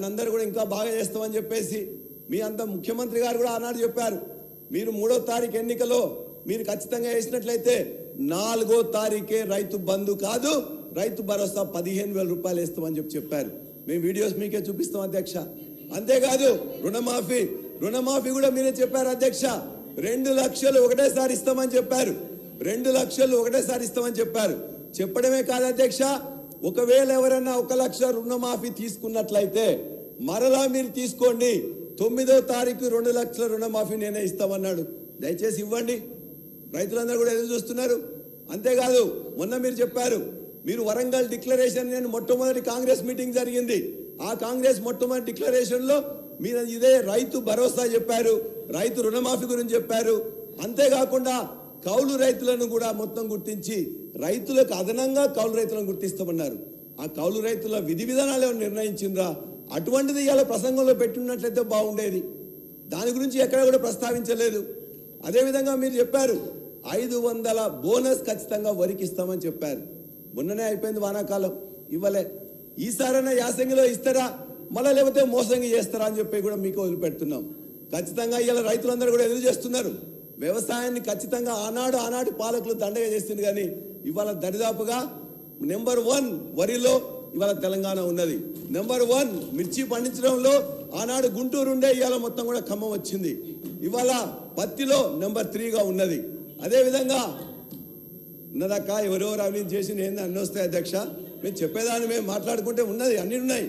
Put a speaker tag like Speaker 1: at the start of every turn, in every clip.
Speaker 1: అందరూ కూడా ఇంకా బాగా చేస్తామని చెప్పేసి మీ అంత ముఖ్యమంత్రి గారు కూడా ఆనాడు చెప్పారు. మీరు 3వ తారీఖు ఎన్నికలో మీరు ఖచ్చితంగా వేసినట్లయితే 4వ తారీఖే రైతు బంధు కాదు రైతు భరోసా 15,000 రూపాయలు వేస్తామని చెప్పారు. మేము వీడియోస్ మీకే చూపిస్తాం అధ్యక్ష. అంతేకాదు రుణమాఫీ కూడా మీరే చెప్పారు అధ్యక్ష. 2 లక్షలు ఒకటేసారి ఇస్తామని చెప్పారు. 2 లక్షలు ఒకటేసారి ఇస్తామని చెప్పారు. చెప్పడమే కాదు అధ్యక్ష, ఒకవేళ ఎవరైనా 1 లక్ష రుణమాఫీ తీసుకున్నట్లయితే మరలా మీరు తీసుకోండి, 9వ తారీఖు 2 లక్షల రుణమాఫీ నేనే ఇస్తామన్నాడు. దయచేసి ఇవ్వండి, రైతులందరూ కూడా ఎదురు చూస్తున్నారు. అంతేకాదు మొన్న మీరు చెప్పారు, మీరు వరంగల్ డిక్లరేషన్, నేను మొట్టమొదటి కాంగ్రెస్ మీటింగ్ జరిగింది, ఆ కాంగ్రెస్ మొట్టమొదటి డిక్లరేషన్ లో మీరు ఇదే రైతు భరోసా చెప్పారు, రైతు రుణమాఫీ గురించి చెప్పారు. అంతేకాకుండా కౌలు రైతులను కూడా మొత్తం గుర్తించి రైతులకు అదనంగా కౌలు రైతులను గుర్తిస్తామన్నారు. ఆ కౌలు రైతుల విధి విధానాలు నిర్ణయించిండ్రా? అటువంటిది ఇవాళ ప్రసంగంలో పెట్టినట్లయితే బాగుండేది. దాని గురించి ఎక్కడ కూడా ప్రస్తావించలేదు. అదేవిధంగా మీరు చెప్పారు 500 బోనస్ ఖచ్చితంగా వరికి ఇస్తామని చెప్పారు. మొన్ననే అయిపోయింది వానాకాలం, ఇవ్వలే. ఈసారైనా యాసంగిలో ఇస్తారా, మళ్ళీ లేకపోతే మోసంగి చేస్తారా అని చెప్పి కూడా మీకు వదిలిపెడుతున్నాం. ఖచ్చితంగా ఇవాళ రైతులందరూ కూడా ఎదురు చేస్తున్నారు. వ్యవసాయాన్ని ఖచ్చితంగా ఆనాటి పాలకులు దండగా చేస్తుంది, కానీ ఇవాళ దరిదాపుగా నెంబర్ 1 వరిలో ఇవాళ తెలంగాణ ఉన్నది. నెంబర్ 1 మిర్చి పండించడంలో ఆనాడు గుంటూరు ఉండే, ఇవాళ మొత్తం కూడా ఖమ్మం వచ్చింది. ఇవాళ పత్తిలో నెంబర్ 3గా ఉన్నది. అదేవిధంగా ఉన్నదాకా ఎవరెవరు అవినీతి చేసి నేను అన్నీ వస్తాయి అధ్యక్ష. మేము చెప్పేదాన్ని మేము మాట్లాడుకుంటే ఉన్నది, అన్ని ఉన్నాయి.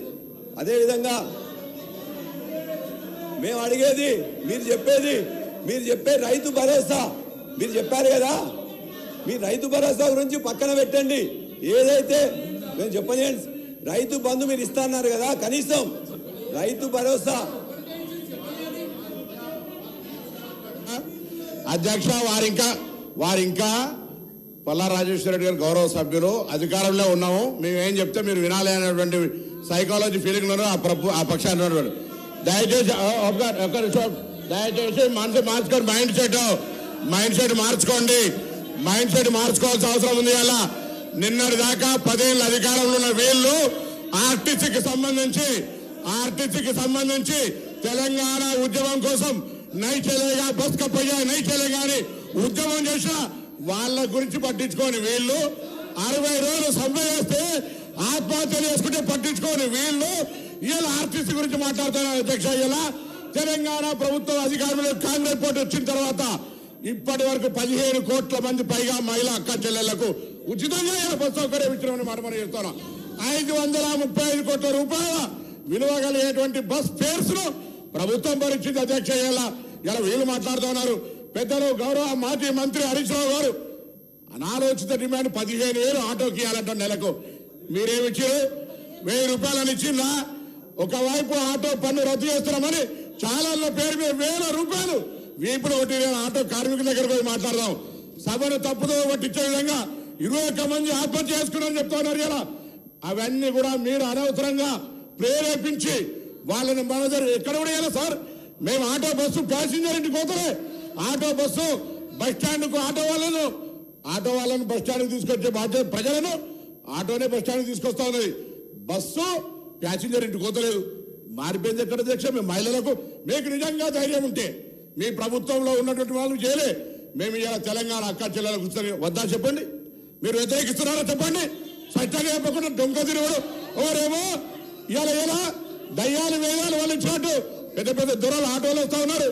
Speaker 1: అదేవిధంగా మేము అడిగేది, మీరు చెప్పే రైతు భరోసా మీరు చెప్పారు కదా, మీ రైతు భరోసా గురించి పక్కన పెట్టండి. ఏదైతే మేము చెప్పండి, రైతు బంధు మీరు ఇస్తున్నారు కదా, కనీసం రైతు భరోసా.
Speaker 2: అధ్యక్ష, వారింకా పల్లా రాజేశ్వర రెడ్డి గారు గౌరవ సభ్యులు, అధికారంలో ఉన్నాము, మేము ఏం చెప్తే మీరు వినాలి అనేటువంటి సైకాలజీ ఫీలింగ్లోనూ ఆ పక్షాన్ని దయచేసి మనసు మార్చుకోండి, మైండ్ సెట్ మార్చుకోండి. మైండ్ సెట్ మార్చుకోవాల్సిన అవసరం ఉంది. అలా నిన్నటి దాకా 10 ఏళ్ళ అధికారంలో ఉన్న వీళ్ళు ఆర్టీసీకి సంబంధించి తెలంగాణ ఉద్యమం కోసం నైచలేగా బస్ కప్పయ్యా నైచలేగా అని ఉద్యమం చేసిన వాళ్ళ గురించి పట్టించుకోని వీళ్ళు, 60 రోజులు సమ్మె చేస్తే ఆత్మహత్యలు చేసుకుంటే పట్టించుకోని వీళ్ళు ఇలా ఆర్టీసీ గురించి మాట్లాడుతున్నారు అధ్యక్ష. ఇలా తెలంగాణ ప్రభుత్వం అధికారంలో కాంగ్రెస్ పార్టీ వచ్చిన తర్వాత ఇప్పటి వరకు 15 కోట్ల మంది పైగా మహిళా అక్క చెల్లెళ్లకు ఉచితంగా బస్ సౌకర్యం ఇచ్చినామని మనం చేస్తున్నాం. 535 కోట్ల రూపాయల విలువ కలిగేటువంటి బస్ ఫేర్స్ ను ప్రభుత్వం భరించింది అధ్యక్ష. ఇలా వీళ్ళు మాట్లాడుతున్నారు. పెద్దలు గౌరవ మాజీ మంత్రి హరీష్ రావు గారు అనాలోచిత డిమాండ్ 15,000 ఆటోకి ఇవ్వాలంట నెలకు. మీరేమిచ్చారు? 1000 రూపాయలని ఇచ్చిందా? ఒకవైపు ఆటో పన్ను రద్దు చేస్తున్నామని చాలా పేరు మీద 1000 రూపాయలు ఇప్పుడు ఒకటి ఆటో కార్మికుల దగ్గరకు పోయి మాట్లాడదాం. సభను తప్పుదో పట్టించే విధంగా 21 మంది ఆత్మహత్య చేసుకున్నారని చెప్తున్నారు. ఇలా అవన్నీ కూడా మీరు అనవసరంగా ప్రేరేపించి వాళ్ళని మన దగ్గర ఎక్కడ కూడా ఇలా సార్, మేము ఆటో బస్సు ప్యాసింజర్ ఇంటికి పోతలే, ఆటో బస్సు బస్ స్టాండ్కు ఆటో వాళ్ళను బస్ స్టాండ్కి తీసుకొచ్చే బాధ్యత ప్రజలను, ఆటోనే బస్ స్టాండ్కి తీసుకొస్తా ఉన్నది. బస్సు ప్యాసింజర్ ఇంటికి పోతలేదు. మారిపోయింది ఎక్కడ అధ్యక్ష? మేము మహిళలకు, మీకు నిజంగా ధైర్యం ఉంటే మీ ప్రభుత్వంలో ఉన్నటువంటి వాళ్ళు చేయలే, మేము ఇలా తెలంగాణ అక్క చెల్లెలకు వద్దా చెప్పండి. మీరు వ్యతిరేకిస్తున్నారో చెప్పండి. స్పష్టంగా చెప్పకుండా డొంక తిరుగుడు ఎవరేమో ఇలా దయ్యాలు వేదాలు వాళ్ళు ఇచ్చినట్టు పెద్ద పెద్ద దొరలు ఆటోలో వస్తా ఉన్నారు.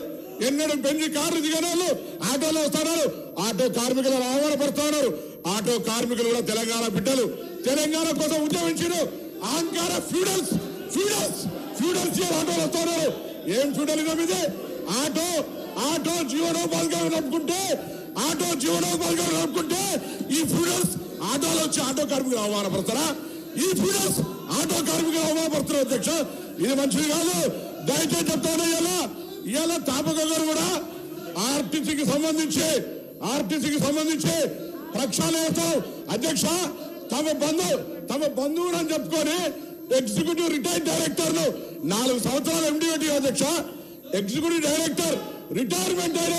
Speaker 2: ఎన్నడూ పెంచి కార్లు దిగిన వాళ్ళు ఆటోలో వస్తున్నారు. ఆటో కార్మికులు అవమానపడుతూ ఉన్నారు. ఆటో కార్మికులు కూడా తెలంగాణ బిడ్డలు, తెలంగాణ కోసం ఉద్యమించారు. అహంకార ఫ్యూడల్స్ ఆటోలు వస్తా ఉన్నారు. ఏం ఫ్యూడలిజం ఇది? ఆటో జీవనోపాధిగా నడుపుకుంటే ఈ ఫ్యూడల్స్ ఆటోలో వచ్చి ఆటో కార్మికులు అవమానపడతారా? ఈ ఫ్యూడల్స్ ఆటో కార్మికులు అవమానపడుతున్నారు అధ్యక్ష. ఇది మంచిది కాదు. దయచేసి చెప్తాను. ఇలా తాపక గారు కూడా ఆర్టీసీకి సంబంధించి ప్రక్షాళన చేస్తాం అధ్యక్ష. తమ బంధువుడు అని చెప్పుకొని ఎగ్జిక్యూటివ్ రిటైర్డ్ డైరెక్టర్లు 4 సంవత్సరాలు ఎండి పెట్టి అధ్యక్ష. ఎగ్జిక్యూటివ్ డైరెక్టర్ రిటైర్మెంట్ అయిన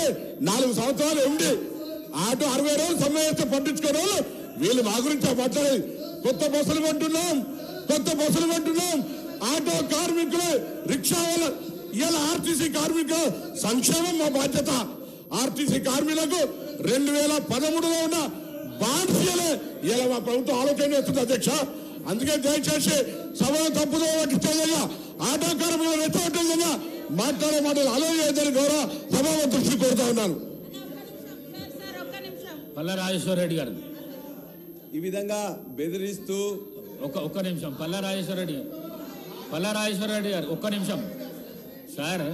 Speaker 2: 4 సంవత్సరాలు ఎండి. ఆటో 60 రోజులు సమ్మె చేస్తే పట్టించుకోని వాళ్ళు వీళ్ళు మా గురించి మాట్లాడేది. కొత్త బస్సులు కొంటున్నాం, ఆటో కార్మికులు, రిక్షా వాళ్ళ, ఇలా ఆర్టీసీ కార్మికులు సంక్షేమం మా బాధ్యత. ఆర్టీసీ కార్మికులకు 2013లో ఉన్న బాధ్యతలే ఇలా మా ప్రభుత్వం ఆలోచన చేస్తుంది అధ్యక్ష. అందుకే దయచేసి సభలో తప్పుదో పట్టించేదిగా, ఆటో కార్మికులు రెచ్చగొట్టేదిగా మాట్లాడే మాటలు అలో చేయదని గౌరవ సభలో దృష్టి కోరుతా ఉన్నాను.
Speaker 3: పల్లా రాజేశ్వర రెడ్డి గారు
Speaker 1: ఈ విధంగా బెదిరిస్తూ
Speaker 3: ఒక్క నిమిషం. పల్లా రాజేశ్వర రెడ్డి గారు ఒక్క నిమిషం సార్.